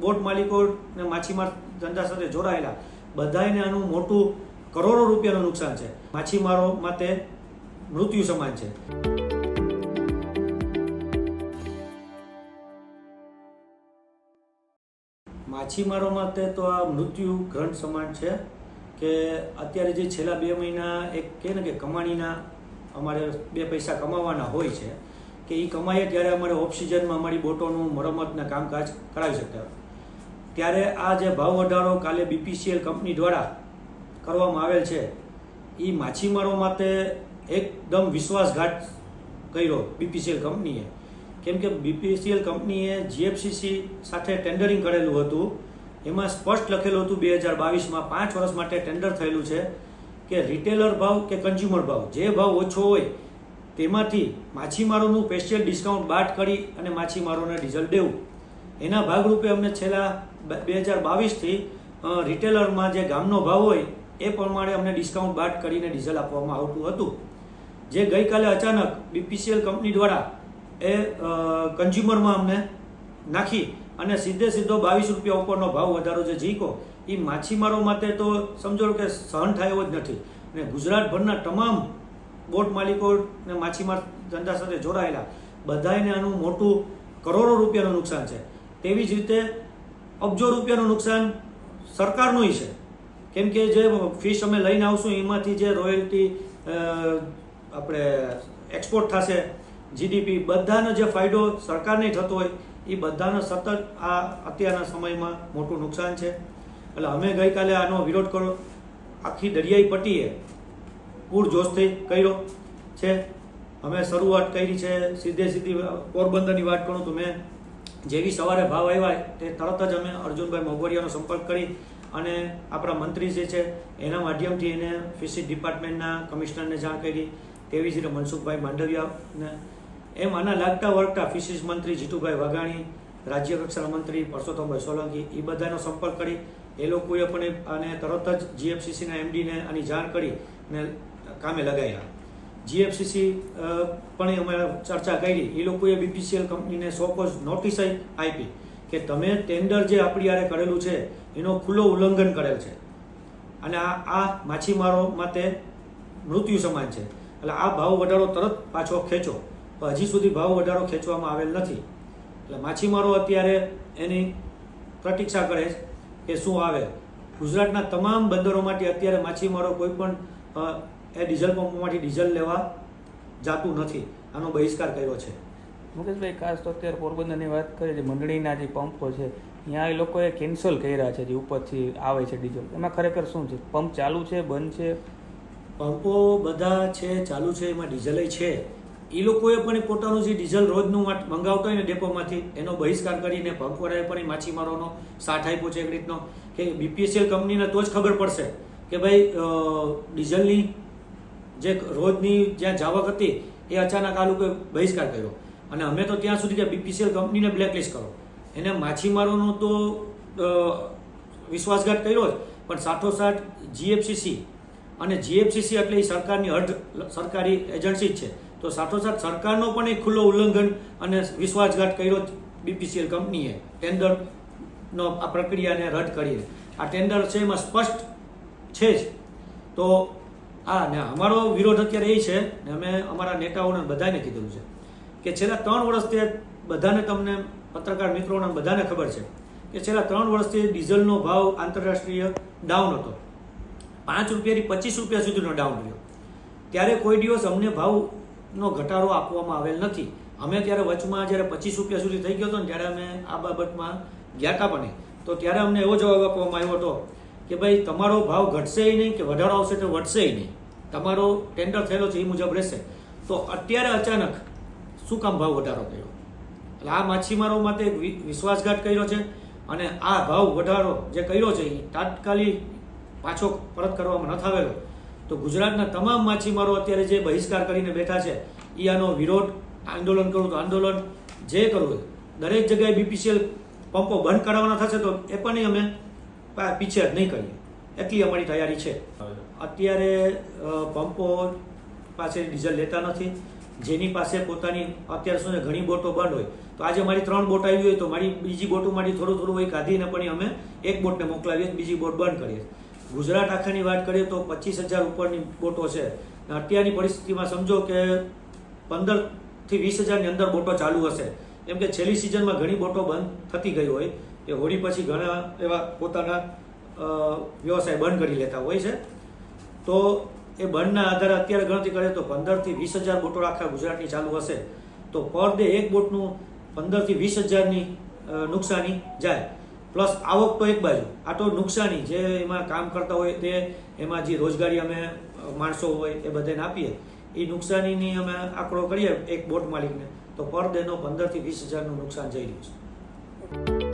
Boat માલિકો ને માછીમાર ધંધા સાથે જોડાયેલા બધાને આનું મોટું કરોડો રૂપિયાનું નુકસાન છે. માછીમારો માટે મૃત્યુ સમાન છે. માછીમારો માટે તો આ મૃત્યુ ગ્રંથ સમાન છે કે અત્યારે જે છેલ્લા 2 મહિના એક કહે ને કે કમાણીના અમારે 2 પૈસા કમાવાના હોય છે કે એ કમાઈએ ત્યારે અમારે ઓફ સિઝનમાં અમારી બોટોનું મરમ્મતના કામકાજ કરાવી શકતા. ત્યારે આ જે ભાવ વધારો કાલે BPCL કંપની દ્વારા કરવામાં આવેલ છે એ માછીમારો માટે એકદમ વિશ્વાસઘાત કર્યો BPCL કંપનીએ. કેમ કે BPCL કંપનીએ GFCC સાથે ટેન્ડરિંગ કરેલું હતું. એમાં સ્પષ્ટ લખેલું હતું 2022માં 5 વર્ષ માટે ટેન્ડર થયેલું છે કે રિટેલર ભાવ કે કન્ઝ્યુમર ભાવ જે ભાવ ઓછો હોય તેમાંથી માછીમારોનું સ્પેશિયલ ડિસ્કાઉન્ટ બાદ કરી અને માછીમારોને ડીઝલ દેવું. એના ભાગરૂપે અમને છેલ્લા 2022થી રિટેલરમાં જે ગામનો ભાવ હોય એ પ્રમાણે અમને ડિસ્કાઉન્ટ બાદ કરીને ડીઝલ આપવામાં આવતું હતું. જે ગઈકાલે અચાનક BPCL કંપની દ્વારા એ કન્ઝ્યુમરમાં અમને નાખી અને સીધો 22 રૂપિયા ઉપરનો ભાવ વધારો જે ઝીકો એ માછીમારો માટે તો સમજો કે સહન થાય એવો જ નથી. અને ગુજરાતભરના તમામ બોટ માલિકો ને માછીમાર ધંધા સાથે જોડાયેલા બધાને આનું મોટું કરોડો રૂપિયાનું નુકસાન છે. તેવી જ રીતે અબજો રૂપિયાનું નુકસાન સરકારનું છે. કેમ કે જે ફિશ અમે લઈને આવશું એમાંથી જે રોયલ્ટી આપણે એક્સપોર્ટ થશે GDP બધાનો જે ફાયદો સરકારને થતો હોય એ બધાનો સતત આ અત્યારના સમયમાં મોટું નુકસાન છે. એટલે અમે ગઈકાલે આનો વિરોધ કરો આખી દરિયાઈ પટ્ટીએ પૂરજોશથી કર્યો છે. અમે શરૂઆત કરી છે સીધી પોરબંદરની વાત કરું તો મેં જેવી સવારે ભાવ આવ્યા તે તરત જ અમે અર્જુનભાઈ મોગવરિયાનો સંપર્ક કરી અને આપણા મંત્રી જે છે એના માધ્યમથી એને ફિશિંગ ડિપાર્ટમેન્ટના કમિશનરને જાણ કરી. તેવી જ રીતે મનસુખભાઈ માંડવિયાને એમ આના લાગતા વળગતા ફિશિસ મંત્રી જીતુભાઈ વાઘાણી, રાજ્ય કક્ષાના મંત્રી પરસોત્તમભાઈ સોલંકી એ બધાનો સંપર્ક કરી એ લોકોએ પણ આને તરત જ GFCCના MDને આની જાણ કરી અને કામે લગાવ્યા. GFCC પણ અમે ચર્ચા કરી. એ લોકોએ BPCL કંપનીને સોકોઝ નોટિસ આપી કે તમે ટેન્ડર જે આપણી યારે કરેલું છે એનો ખુલ્લો ઉલ્લંઘન કરેલ છે અને આ માછીમારો માટે મૃત્યુ સમાન છે. એટલે આ ભાવ વધારો તરત પાછો ખેંચો. હજી સુધી ભાવ વધારો ખેંચવામાં આવેલ નથી. એટલે માછીમારો અત્યારે એની પ્રતીક્ષા કરે છે કે શું આવે. ગુજરાતના તમામ બંદરોમાંથી અત્યારે માછીમારો કોઈ પણ એ ડીઝલ પંપોમાંથી ડીઝલ લેવા જાતું નથી. આનો બહિષ્કાર કર્યો છે. મુકેશભાઈ, ખાસ તો અત્યારે પોરબંદરની વાત કરીએ, મંડળીના જે પંપો છે ત્યાં એ લોકોએ કેન્સલ કર્યા છે જે ઉપરથી આવે છે ડીઝલ. એમાં ખરેખર શું છે? પંપ ચાલુ છે, બંધ છે? પંપો બધા છે, ચાલુ છે, એમાં ડીઝલ છે. એ લોકોએ પણ પોતાનું જે ડીઝલ રોજનું મંગાવતા હોય ને ડેપોમાંથી એનો બહિષ્કાર કરીને પંપવાળાએ પણ માછીમારોનો સાથ આપ્યો છે. એક રીતનો કે BPCL કંપનીને તો જ ખબર પડશે કે ભાઈ ડીઝલની જે રોજની જ્યાં જાવક હતી એ અચાનક આ લોકોએ બહિષ્કાર કર્યો. અને અમે તો ત્યાં સુધી કે BPCL કંપનીને બ્લેકલિસ્ટ કરો. એને માછીમારોનો તો વિશ્વાસઘાત કર્યો જ, પણ સાથોસાથ GFCC અને GFCC એટલે એ સરકારની અર્ધ સરકારી એજન્સી જ છે. તો સાથોસાથ સરકારનો પણ એક ખુલ્લો ઉલ્લંઘન અને વિશ્વાસઘાત કર્યો BPCL કંપનીએ ટેન્ડરનો આ પ્રક્રિયાને રદ કરીને. આ ટેન્ડર છે એમાં સ્પષ્ટ છે જ. તો ને અમારો વિરોધ અત્યારે એ છે ને અમે અમારા નેતાઓને બધાને કીધેલું છે કે છેલ્લા 3 વર્ષથી બધાને તમને પત્રકાર મિત્રોને બધાને ખબર છે કે છેલ્લા 3 વર્ષથી ડીઝલનો ભાવ આંતરરાષ્ટ્રીય ડાઉન હતો. 5 રૂપિયાથી 25 રૂપિયા સુધીનો ડાઉન રહ્યો. ત્યારે કોઈ દિવસ અમને ભાવનો ઘટાડો આપવામાં આવેલ નથી. અમે ત્યારે વચમાં જ્યારે 25 રૂપિયા સુધી થઈ ગયો હતો ને ત્યારે અમે આ બાબતમાં ગયા હતા પણ તો ત્યારે અમને એવો જવાબ આપવામાં આવ્યો હતો કે ભાઈ તમારો ભાવ ઘટશે નહીં કે વધારો આવશે તો વધશે નહીં. તમારો ટેન્ડર થયેલો છે એ મુજબ રહેશે. તો અત્યારે અચાનક શું કામ ભાવ વધારો કર્યો? એટલે આ માછીમારો માટે વિશ્વાસઘાત કર્યો છે. અને આ ભાવ વધારો જે કર્યો છે એ તાત્કાલિક પાછો પરત કરવામાં નથી આવેલો. તો ગુજરાતના તમામ માછીમારો અત્યારે જે બહિષ્કાર કરીને બેઠા છે એ આનો વિરોધ આંદોલન કરવું તો આંદોલન જે કરવું દરેક જગ્યાએ BPCL પંપો બંધ કરાવવાના થશે તો એ પણ અમે પીછે નહીં કરીએ એટલી અમારી તૈયારી છે. અત્યારે પંપો પાસે ડીઝલ લેતા નથી જેની પાસે પોતાની અત્યારે શું છે ઘણી બોટો બંધ હોય તો આજે મારી 3 બોટ આવી હોય તો મારી બીજી બોટોમાંથી થોડું થોડું હોય કાઢીને પણ અમે એક બોટને મોકલાવીએ બીજી બોટ બંધ કરીએ. ગુજરાત આખાની વાત કરીએ તો 25,000 ઉપરની બોટો છે. અત્યારની પરિસ્થિતિમાં સમજો કે 15,000 થી 20,000 ની અંદર બોટો ચાલુ હશે, કેમ કે છેલ્લી સિઝનમાં ઘણી બોટો બંધ થતી ગઈ હોય કે હોળી પછી ઘણા એવા પોતાના વ્યવસાય બંધ કરી લેતા હોય છે. તો એ બંધના આધારે અત્યારે ગણતરી કરીએ તો 15,000 થી 20,000 બોટો આખા ગુજરાતની ચાલુ હશે તો પર ડે એક બોટનું 15,000 થી 20,000ની નુકસાની જાય. પ્લસ આવક તો એક બાજુ, આ તો નુકસાની જે એમાં કામ કરતા હોય તે એમાં જે રોજગારી અમે માણસો હોય એ બધાને આપીએ એ નુકસાનીની અમે આંકડો કરીએ એક બોટ માલિકને તો પર ડેનો 15,000 થી 20,000નું નુકસાન જઈ રહ્યું છે.